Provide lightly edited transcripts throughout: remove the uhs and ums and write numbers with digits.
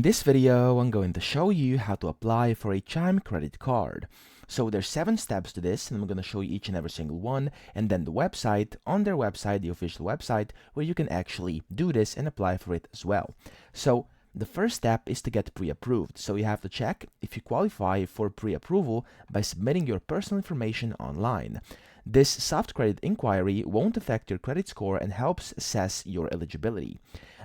In this video, I'm going to show you how to apply for a Chime credit card. So there's 7 steps to this, and I'm going to show you each and every single one, and then the website, on their website, the official website, where you can actually do this and apply for it as well. So the first step is to get pre-approved. So you have to check if you qualify for pre-approval by submitting your personal information online. This soft credit inquiry won't affect your credit score and helps assess your eligibility.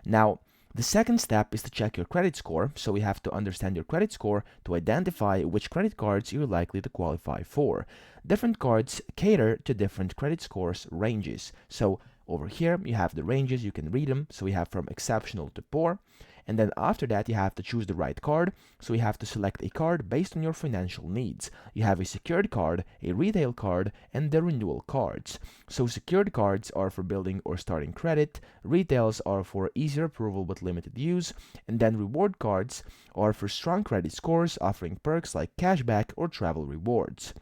Now, the second step is to check your credit score, so we have to understand your credit score to identify which credit cards you're likely to qualify for. Different cards cater to different credit scores ranges. So over here you have the ranges, you can read them. So we have from exceptional to poor. And then after that, you have to choose the right card. So you have to select a card based on your financial needs. You have a secured card, a retail card, and the renewal cards. So secured cards are for building or starting credit, retails are for easier approval but limited use, and then reward cards are for strong credit scores offering perks like cashback or travel rewards.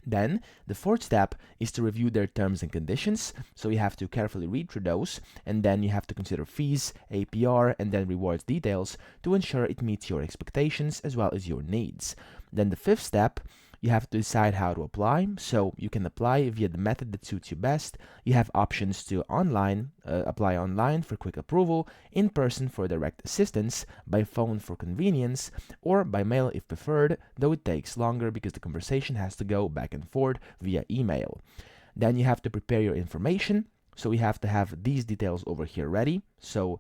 Then, the fourth step is to review their terms and conditions, so you have to carefully read through those, and then you have to consider fees, APR, and then rewards details to ensure it meets your expectations as well as your needs. Then the fifth step, you have to decide how to apply, so you can apply via the method that suits you best. You have options to apply online for quick approval, in person for direct assistance, by phone for convenience, or by mail if preferred, though it takes longer because the conversation has to go back and forth via email. Then you have to prepare your information, so we have to have these details over here ready. So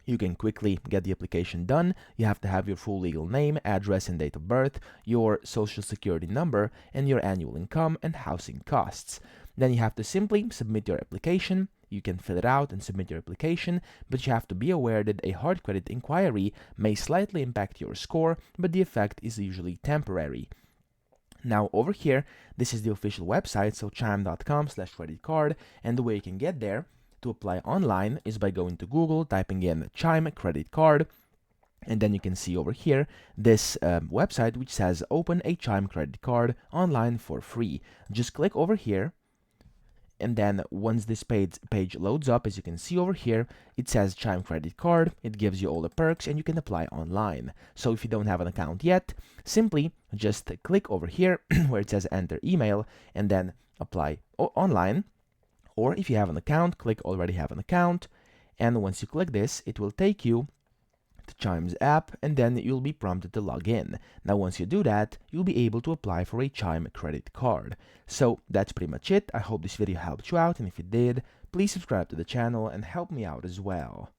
you can quickly get the application done. You have to have your full legal name, address, and date of birth, your social security number, and your annual income and housing costs. Then you have to simply submit your application. You can fill it out and submit your application, but you have to be aware that a hard credit inquiry may slightly impact your score, but the effect is usually temporary. Now over here, this is the official website, so chime.com/credit card, and the way you can get there to apply online is by going to Google, typing in Chime credit card, and then you can see over here this website which says open a Chime credit card online for free. Just click over here, and then once this page loads up, as you can see over here, it says Chime credit card. It gives you all the perks and you can apply online. So if you don't have an account yet, simply just click over here where it says enter email and then apply online. Or if you have an account, click already have an account, and once you click this, it will take you to Chime's app, and then you'll be prompted to log in. Now once you do that, you'll be able to apply for a Chime credit card. So that's pretty much it. I hope this video helped you out, and if it did, please subscribe to the channel and help me out as well.